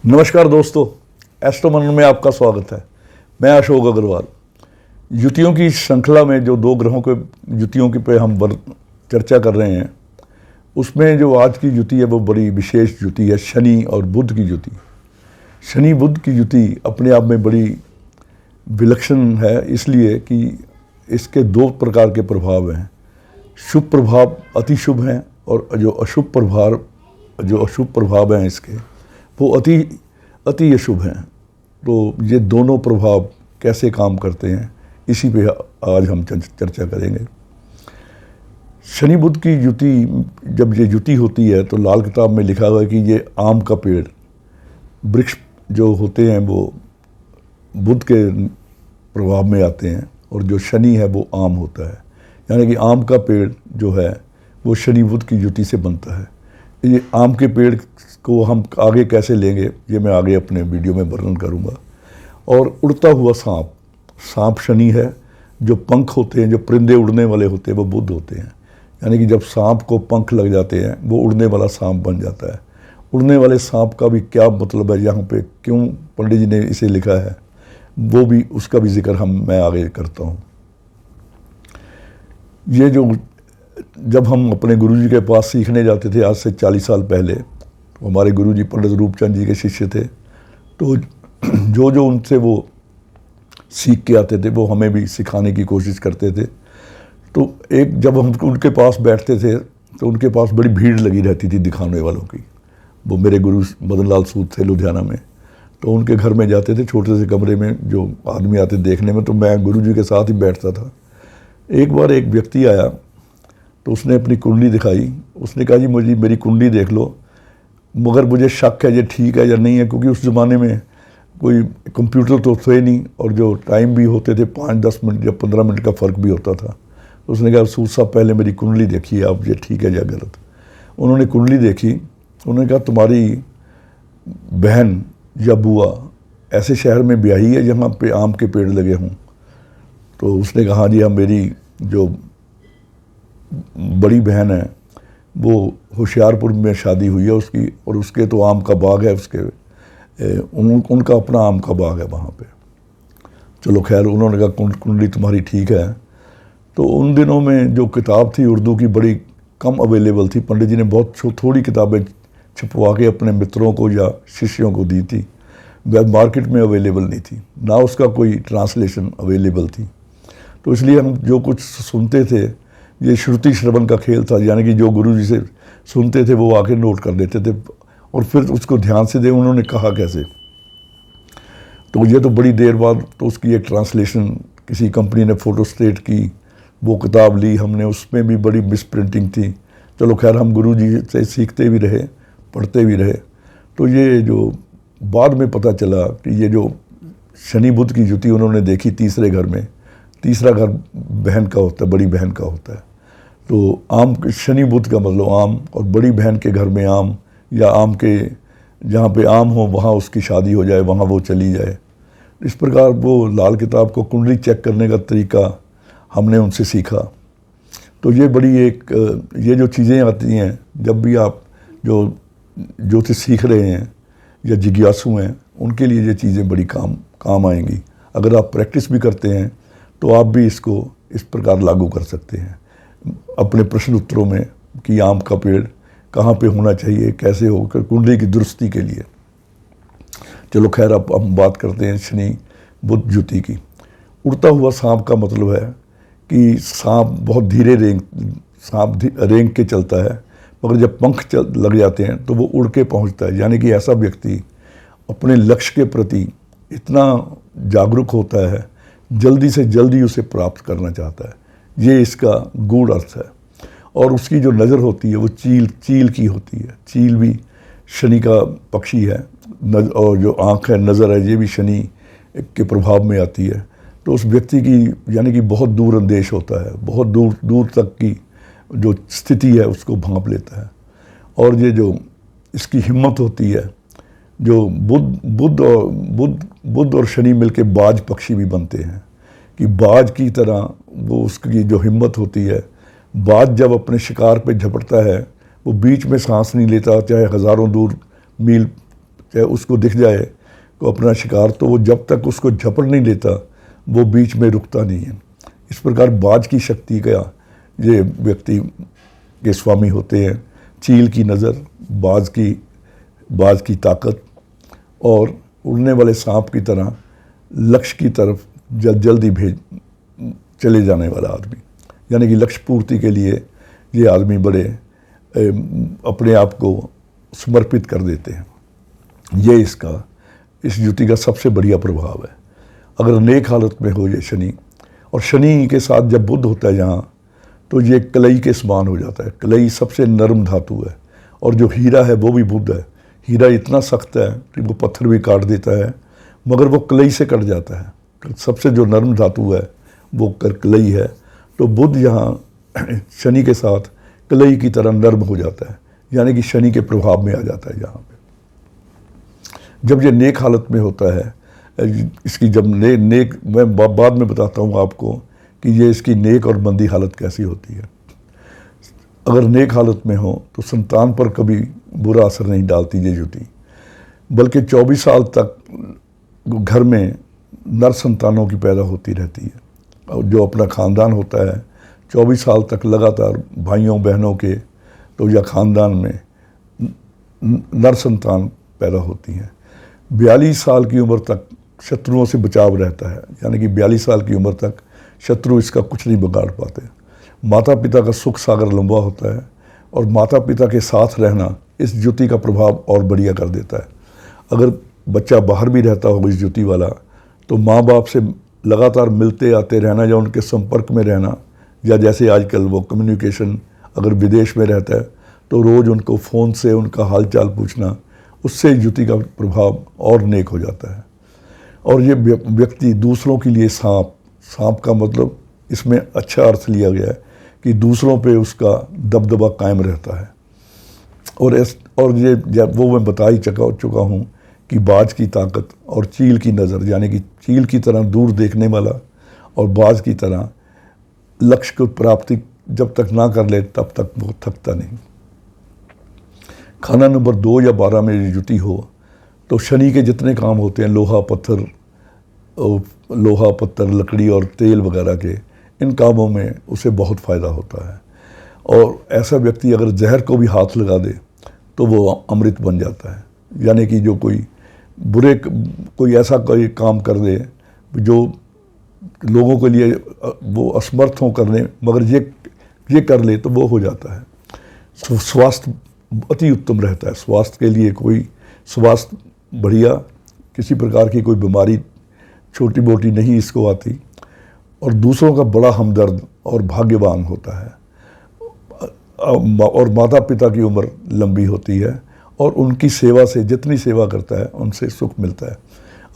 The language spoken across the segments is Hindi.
नमस्कार दोस्तों, एस्ट्रो मनन में आपका स्वागत है। मैं अशोक अग्रवाल। युतियों की श्रृंखला में जो दो ग्रहों के युतियों की पे हम चर्चा कर रहे हैं, उसमें जो आज की युति है वो बड़ी विशेष युति है, शनि और बुध की युति। शनि बुध की युति अपने आप में बड़ी विलक्षण है, इसलिए कि इसके दो प्रकार के प्रभाव हैं। शुभ प्रभाव अति शुभ हैं और जो अशुभ प्रभाव हैं इसके वो अति अशुभ हैं। तो ये दोनों प्रभाव कैसे काम करते हैं, इसी पे आज हम चर्चा करेंगे। शनि बुध की युति, जब ये युति होती है तो लाल किताब में लिखा हुआ है कि ये आम का पेड़, वृक्ष जो होते हैं वो बुध के प्रभाव में आते हैं और जो शनि है वो आम होता है। यानी कि आम का पेड़ जो है वो शनि बुध की युति से बनता है। ये आम के पेड़ को हम आगे कैसे लेंगे, ये मैं आगे अपने वीडियो में वर्णन करूँगा। और उड़ता हुआ सांप शनि है। जो पंख होते हैं, जो परिंदे उड़ने वाले होते हैं, वो बुध होते हैं। यानी कि जब सांप को पंख लग जाते हैं वो उड़ने वाला सांप बन जाता है। उड़ने वाले सांप का भी क्या मतलब है, यहाँ पे क्यों पंडित जी ने इसे लिखा है, वो भी, उसका भी जिक्र मैं आगे करता हूँ। ये जो जब हम अपने गुरुजी के पास सीखने जाते थे आज से 40 साल पहले, तो हमारे गुरुजी पंडित रूपचंद जी के शिष्य थे। तो जो उनसे वो सीख के आते थे वो हमें भी सिखाने की कोशिश करते थे। तो एक जब हम उनके पास बैठते थे तो उनके पास बड़ी भीड़ लगी रहती थी दिखाने वालों की। वो मेरे गुरु मदन लाल सूद थे लुधियाना में। तो उनके घर में जाते थे, छोटे से कमरे में जो आदमी आते देखने में, तो मैं गुरुजी के साथ ही बैठता था। एक बार एक व्यक्ति आया तो उसने अपनी कुंडली दिखाई। उसने कहा जी मुझे मेरी कुंडली देख लो, मगर मुझे शक है ये ठीक है या नहीं है, क्योंकि उस ज़माने में कोई कंप्यूटर तो थे नहीं और जो टाइम भी होते थे 5-10 मिनट या 15 मिनट का फ़र्क भी होता था। तो उसने कहा सूद साहब पहले मेरी कुंडली देखिए आप, ये ठीक है या गलत। उन्होंने कुंडली देखी। उन्होंने कहा तुम्हारी बहन या बुआ ऐसे शहर में ब्याही है जहाँ पे आम के पेड़ लगे हों। तो उसने कहा जी हाँ, मेरी जो बड़ी बहन है वो होशियारपुर में शादी हुई है उसकी, और उसके तो आम का बाग है, उनका अपना आम का बाग है वहाँ पे। चलो खैर, उन्होंने कहा कुंडली तुम्हारी ठीक है। तो उन दिनों में जो किताब थी उर्दू की बड़ी कम अवेलेबल थी। पंडित जी ने बहुत थोड़ी किताबें छपवा के अपने मित्रों को या शिष्यों को दी थी। वह मार्केट में अवेलेबल नहीं थी, ना उसका कोई ट्रांसलेशन अवेलेबल थी। तो इसलिए हम जो कुछ सुनते थे ये श्रुति श्रवण का खेल था। यानी कि जो गुरु जी से सुनते थे वो आके नोट कर लेते थे और फिर उसको ध्यान से दे उन्होंने कहा कैसे। तो ये तो बड़ी देर बाद तो उसकी एक ट्रांसलेशन किसी कंपनी ने फोटोस्टेट की, वो किताब ली हमने, उसमें भी बड़ी मिस प्रिंटिंग थी। चलो खैर, हम गुरु जी से सीखते भी रहे, पढ़ते भी रहे। तो ये जो बाद में पता चला कि ये जो शनि बुध की युति उन्होंने देखी तीसरे घर में, तीसरा घर बहन का होता है, बड़ी बहन का होता है। तो आम, शनि बुध का मतलब आम, और बड़ी बहन के घर में आम, या आम के जहाँ पे आम हो वहाँ उसकी शादी हो जाए, वहाँ वो चली जाए। इस प्रकार वो लाल किताब को कुंडली चेक करने का तरीका हमने उनसे सीखा। तो ये बड़ी ये जो चीज़ें आती हैं, जब भी आप जो ज्योतिष सीख रहे हैं या जिज्ञासु हैं, उनके लिए ये चीज़ें बड़ी काम आएंगी। अगर आप प्रैक्टिस भी करते हैं तो आप भी इसको इस प्रकार लागू कर सकते हैं अपने प्रश्न उत्तरों में कि आम का पेड़ कहाँ पे होना चाहिए, कैसे होकर कुंडली की दुरुस्ती के लिए। चलो खैर, अब हम बात करते हैं शनि बुध युति की। उड़ता हुआ सांप का मतलब है कि सांप बहुत धीरे रेंग के चलता है, मगर जब पंख लग जाते हैं तो वो उड़ के पहुंचता है। यानी कि ऐसा व्यक्ति अपने लक्ष्य के प्रति इतना जागरूक होता है, जल्दी से जल्दी उसे प्राप्त करना चाहता है। ये इसका गूढ़ अर्थ है। और उसकी जो नज़र होती है वो चील की होती है। चील भी शनि का पक्षी है, और जो आँख है, नज़र है, ये भी शनि के प्रभाव में आती है। तो उस व्यक्ति की यानी कि बहुत दूर अंदेश होता है, बहुत दूर दूर तक की जो स्थिति है उसको भांप लेता है। और ये जो इसकी हिम्मत होती है, जो बुध और शनि मिलके बाज पक्षी भी बनते हैं कि बाज की तरह वो उसकी जो हिम्मत होती है। बाज जब अपने शिकार पे झपटता है वो बीच में सांस नहीं लेता, चाहे हज़ारों दूर मील चाहे उसको दिख जाए को अपना शिकार, तो वो जब तक उसको झपट नहीं लेता वो बीच में रुकता नहीं है। इस प्रकार बाज की शक्ति का ये व्यक्ति के स्वामी होते हैं। चील की नज़र, बाज की ताकत और उड़ने वाले सांप की तरह लक्ष्य की तरफ जल्दी चले जाने वाला आदमी, यानी कि लक्ष्य पूर्ति के लिए ये आदमी बड़े अपने आप को समर्पित कर देते हैं। ये इस युति का सबसे बढ़िया प्रभाव है। अगर नेक हालत में हो ये शनि, और शनि के साथ जब बुध होता है यहाँ, तो ये कलई के समान हो जाता है। कलई सबसे नरम धातु है, और जो हीरा है वो भी बुध है। हीरा इतना सख्त है कि वो पत्थर भी काट देता है, मगर वो कलई से कट जाता है। सबसे जो नरम धातु है वो कलई है। तो बुध यहाँ शनि के साथ कलई की तरह नरम हो जाता है, यानी कि शनि के प्रभाव में आ जाता है यहाँ पे। जब ये नेक हालत में होता है, इसकी जब नेक मैं बाद में बताता हूँ आपको कि ये इसकी नेक और मंदी हालत कैसी होती है। अगर नेक हालत में हो तो संतान पर कभी बुरा असर नहीं डालती ये युति, बल्कि 24 साल तक घर में नर संतानों की पैदा होती रहती है। और जो अपना ख़ानदान होता है 24 साल तक लगातार भाइयों बहनों के तो या ख़ानदान में नर संतान पैदा होती हैं। 42 साल की उम्र तक शत्रुओं से बचाव रहता है, यानी कि 42 साल की उम्र तक शत्रु इसका कुछ नहीं बिगाड़ पाते। माता पिता का सुख सागर लंबा होता है, और माता पिता के साथ रहना इस युति का प्रभाव और बढ़िया कर देता है। अगर बच्चा बाहर भी रहता हो इस युति वाला, तो माँ बाप से लगातार मिलते आते रहना या उनके संपर्क में रहना, या जैसे आजकल वो कम्युनिकेशन अगर विदेश में रहता है तो रोज़ उनको फ़ोन से उनका हालचाल पूछना, उससे युति का प्रभाव और नेक हो जाता है। और ये व्यक्ति दूसरों के लिए सांप का मतलब इसमें अच्छा अर्थ लिया गया है कि दूसरों पे उसका दबदबा कायम रहता है। और ये जब वो मैं बता ही चुका हूँ कि बाज की ताकत और चील की नज़र, यानी कि चील की तरह दूर देखने वाला और बाज की तरह लक्ष्य को प्राप्ति जब तक ना कर ले तब तक वो थकता नहीं। खाना नंबर 2 या 12 में युति हो तो शनि के जितने काम होते हैं, लोहा पत्थर लकड़ी और तेल वगैरह के, इन कामों में उसे बहुत फ़ायदा होता है। और ऐसा व्यक्ति अगर जहर को भी हाथ लगा दे तो वो अमृत बन जाता है, यानी कि जो कोई ऐसा कोई काम कर दे जो लोगों के लिए वो असमर्थ हों करने, मगर ये कर ले तो वो हो जाता है। स्वास्थ्य अति उत्तम रहता है। स्वास्थ्य के लिए कोई स्वास्थ्य बढ़िया, किसी प्रकार की कोई बीमारी छोटी मोटी नहीं इसको आती, और दूसरों का बड़ा हमदर्द और भाग्यवान होता है। और माता पिता की उम्र लंबी होती है, और उनकी सेवा से जितनी सेवा करता है उनसे सुख मिलता है।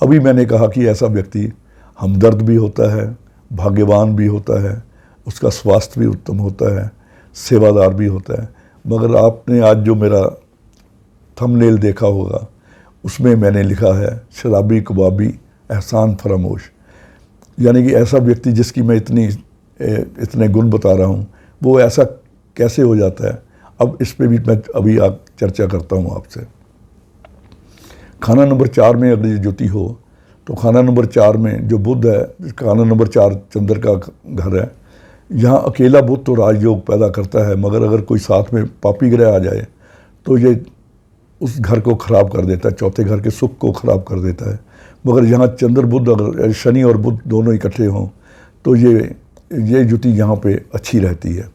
अभी मैंने कहा कि ऐसा व्यक्ति हमदर्द भी होता है, भाग्यवान भी होता है, उसका स्वास्थ्य भी उत्तम होता है, सेवादार भी होता है। मगर आपने आज जो मेरा थंबनेल देखा होगा उसमें मैंने लिखा है शराबी कबाबी एहसान फरामोश, यानी कि ऐसा व्यक्ति जिसकी मैं इतने गुण बता रहा हूँ वो ऐसा कैसे हो जाता है। अब इस पे भी मैं अभी चर्चा करता हूँ आपसे। खाना नंबर 4 में अगर ये युति हो तो खाना नंबर 4 में जो बुध है, खाना नंबर 4 चंद्र का घर है, यहाँ अकेला बुध तो राजयोग पैदा करता है, मगर अगर कोई साथ में पापी ग्रह आ जाए तो ये उस घर को ख़राब कर देता है, चौथे घर के सुख को ख़राब कर देता है। मगर यहाँ चंद्र बुध, अगर शनि और बुध दोनों इकट्ठे हों तो ये युति यहाँ पे अच्छी रहती है।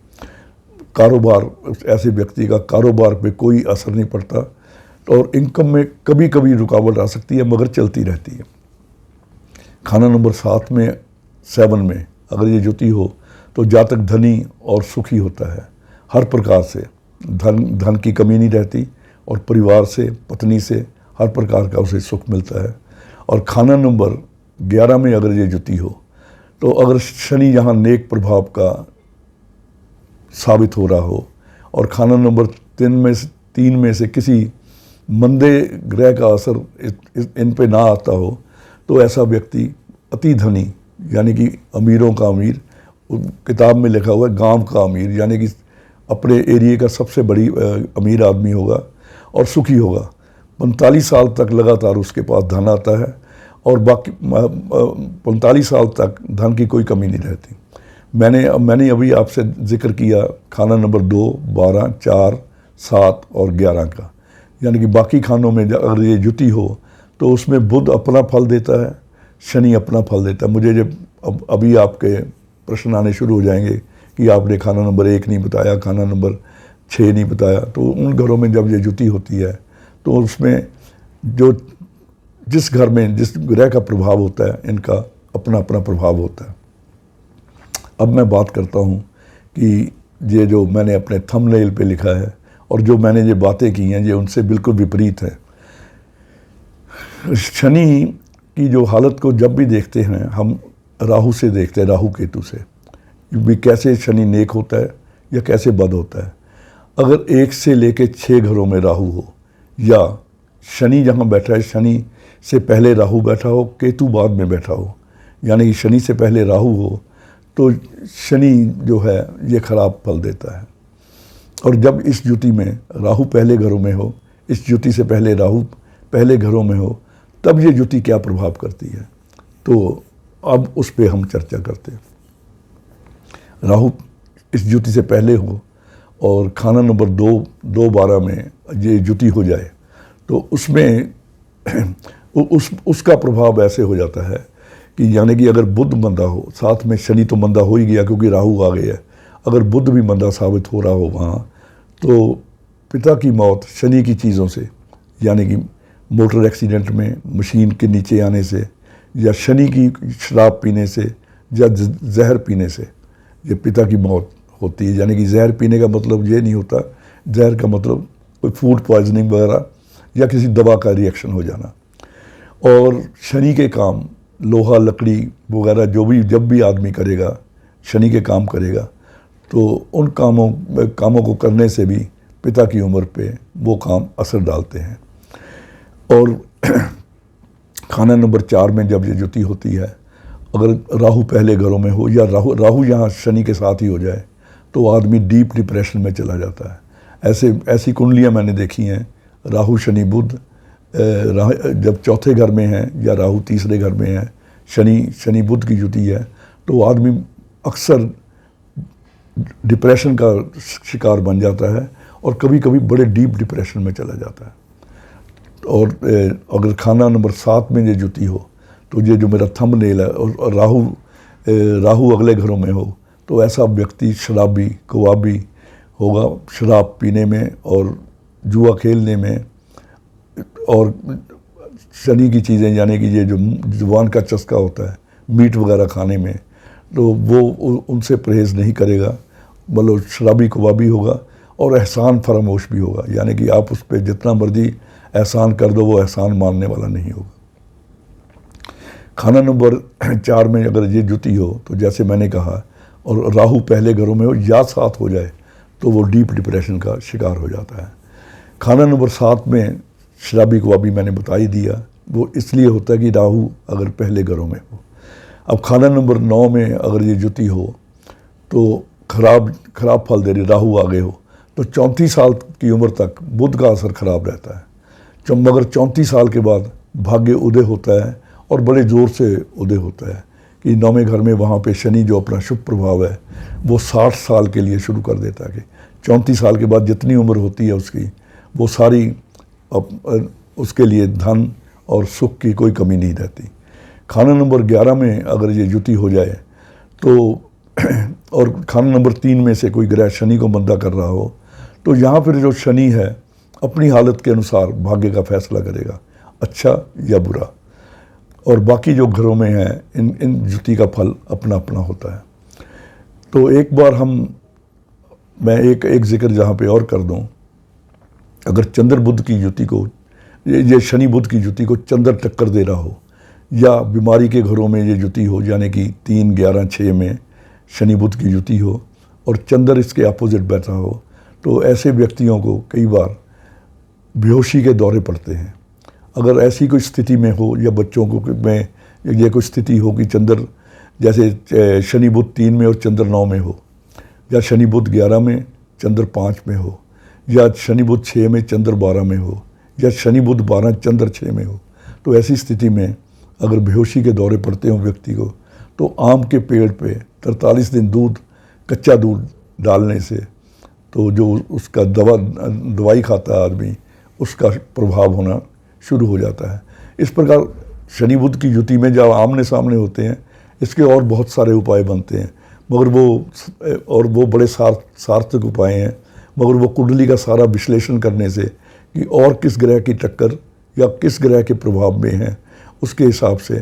कारोबार, ऐसे व्यक्ति का कारोबार पे कोई असर नहीं पड़ता, और इनकम में कभी कभी रुकावट आ सकती है मगर चलती रहती है। खाना नंबर 7 में अगर ये युति हो तो जातक धनी और सुखी होता है। हर प्रकार से धन की कमी नहीं रहती, और परिवार से, पत्नी से हर प्रकार का उसे सुख मिलता है। और खाना नंबर 11 में अगर ये युति हो तो अगर शनि यहाँ नेक प्रभाव का साबित हो रहा हो, और खाना नंबर 3 में से किसी मंदे ग्रह का असर इन पे ना आता हो, तो ऐसा व्यक्ति अति धनी, यानी कि अमीरों का अमीर, किताब में लिखा हुआ है गांव का अमीर, यानी कि अपने एरिया का सबसे बड़ी अमीर आदमी होगा और सुखी होगा। 45 साल तक लगातार उसके पास धन आता है और बाकी 45 साल तक धन की कोई कमी नहीं रहती। मैंने अभी आपसे जिक्र किया खाना नंबर 2, 12, 4, 7 और 11 का, यानी कि बाकी खानों में अगर ये जुती हो तो उसमें बुध अपना फल देता है, शनि अपना फल देता है। मुझे जब अभी आपके प्रश्न आने शुरू हो जाएंगे कि आपने खाना नंबर 1 नहीं बताया, खाना नंबर 6 नहीं बताया, तो उन घरों में जब ये जुती होती है तो उसमें जो जिस घर में जिस ग्रह का प्रभाव होता है इनका अपना अपना प्रभाव होता है। अब मैं बात करता हूँ कि ये जो मैंने अपने थंबनेल पे लिखा है और जो मैंने ये बातें की हैं ये उनसे बिल्कुल विपरीत है। शनि की जो हालत को जब भी देखते हैं हम राहु से देखते हैं, राहु केतु से भी कैसे शनि नेक होता है या कैसे बद होता है। अगर 1 से लेके 6 घरों में राहु हो या शनि जहाँ बैठा है, शनि से पहले राहु बैठा हो, केतु बाद में बैठा हो, यानी कि शनि से पहले राहु हो तो शनि जो है ये खराब फल देता है। और जब इस जुति में राहु पहले घरों में हो, इस जुति से पहले राहु पहले घरों में हो, तब ये जुति क्या प्रभाव करती है, तो अब उस पर हम चर्चा करते हैं। राहु इस जुति से पहले हो और खाना नंबर 2, 2, 12 में ये जुति हो जाए तो उसमें उसका प्रभाव ऐसे हो जाता है कि यानी कि अगर बुध मंदा हो, साथ में शनि तो मंदा हो ही गया क्योंकि राहु आ गया है, अगर बुध भी मंदा साबित हो रहा हो वहाँ, तो पिता की मौत शनि की चीज़ों से, यानी कि मोटर एक्सीडेंट में, मशीन के नीचे आने से, या शनि की शराब पीने से या जहर पीने से ये पिता की मौत होती है। यानी कि जहर पीने का मतलब ये नहीं होता, जहर का मतलब कोई फूड पॉइजनिंग वगैरह या किसी दवा का रिएक्शन हो जाना। और शनि के काम लोहा लकड़ी वगैरह जो भी जब भी आदमी करेगा, शनि के काम करेगा, तो उन कामों को करने से भी पिता की उम्र पे वो काम असर डालते हैं। और खाना नंबर 4 में जब ये जुति होती है, अगर राहु पहले घरों में हो या राहु यहाँ शनि के साथ ही हो जाए तो आदमी डीप डिप्रेशन में चला जाता है। ऐसी कुंडलियाँ मैंने देखी हैं, राहु शनि बुध जब चौथे घर में हैं या राहु तीसरे घर में है, शनि बुध की जुति है, तो आदमी अक्सर डिप्रेशन का शिकार बन जाता है और कभी कभी बड़े डीप डिप्रेशन में चला जाता है। और अगर खाना नंबर 7 में ये जुति हो तो ये जो मेरा थंबनेल है और राहु अगले घरों में हो तो ऐसा व्यक्ति शराबी कबाबी होगा, शराब पीने में और जुआ खेलने में और शनि की चीज़ें, यानी कि ये जो जुबान का चस्का होता है मीट वगैरह खाने में, तो वो उनसे परहेज़ नहीं करेगा, मतलब शराबी कबाबी होगा और एहसान फरामोश भी होगा। यानी कि आप उस पर जितना मर्जी एहसान कर दो वो एहसान मानने वाला नहीं होगा। खाना नंबर 4 में अगर ये जुति हो तो जैसे मैंने कहा, और राहु पहले घरों में हो या साथ हो जाए तो वो डीप डिप्रेशन का शिकार हो जाता है। खाना नंबर 7 में शराबी कबाबी मैंने बता ही दिया, वो इसलिए होता है कि राहु अगर पहले घरों में हो। अब खाना नंबर 9 में अगर ये जुति हो तो खराब फल दे रही, राहु आगे हो तो 34 साल की उम्र तक बुध का असर खराब रहता है। मगर 34 साल के बाद भाग्य उदय होता है और बड़े ज़ोर से उदय होता है कि 9वें घर में वहाँ पे शनि जो अपना शुभ प्रभाव है वो 60 साल के लिए शुरू कर देता है कि 34 साल के बाद जितनी उम्र होती है उसकी वो सारी उसके लिए धन और सुख की कोई कमी नहीं रहती। खाना नंबर 11 में अगर ये जुति हो जाए तो और खाना नंबर 3 में से कोई ग्रह शनि को मंदा कर रहा हो तो यहाँ फिर जो शनि है अपनी हालत के अनुसार भाग्य का फैसला करेगा, अच्छा या बुरा। और बाकी जो घरों में हैं इन जुति का फल अपना अपना होता है। तो एक बार मैं एक जिक्र जहाँ पे और कर दूँ, अगर चंद्र बुध की जुति को, ये शनि बुध की जुति को चंद्र टक्कर दे रहा हो या बीमारी के घरों में ये जुति हो, यानी कि 3, 11, 6 में शनि बुध की जुति हो और चंद्र इसके अपोजिट बैठा हो, तो ऐसे व्यक्तियों को कई बार बेहोशी के दौरे पड़ते हैं। अगर ऐसी कोई स्थिति में हो या बच्चों को में ये कोई स्थिति हो कि चंद्र जैसे शनि बुध 3 में और चंद्र 9 में हो, या शनि बुध 11 में चंद्र 5 में हो, या शनि बुध 6 में चंद्र 12 में हो, या शनि बुध 12 चंद्र 6 में हो, तो ऐसी स्थिति में अगर बेहोशी के दौरे पड़ते हो व्यक्ति को, तो आम के पेड़ पे 43 दिन कच्चा दूध डालने से तो जो उसका दवाई खाता है आदमी, उसका प्रभाव होना शुरू हो जाता है। इस प्रकार शनि बुध की युति में जब आमने सामने होते हैं, इसके और बहुत सारे उपाय बनते हैं, मगर वो बड़े सार्थक उपाय हैं। मगर वो कुंडली का सारा विश्लेषण करने से कि और किस ग्रह की टक्कर या किस ग्रह के प्रभाव में है, उसके हिसाब से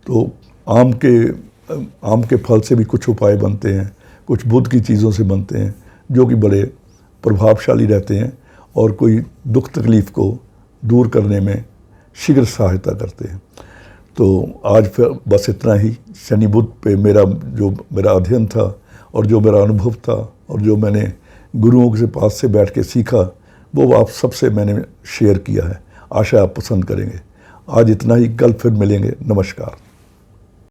तो आम के फल से भी कुछ उपाय बनते हैं, कुछ बुध की चीज़ों से बनते हैं, जो कि बड़े प्रभावशाली रहते हैं और कोई दुख तकलीफ़ को दूर करने में शीघ्र सहायता करते हैं। तो आज फिर बस इतना ही। शनि बुध पे मेरा अध्ययन था और जो मेरा अनुभव था और जो मैंने गुरुओं के पास से बैठ के सीखा, वो आप सबसे मैंने शेयर किया है। आशा आप पसंद करेंगे। आज इतना ही, कल फिर मिलेंगे। नमस्कार।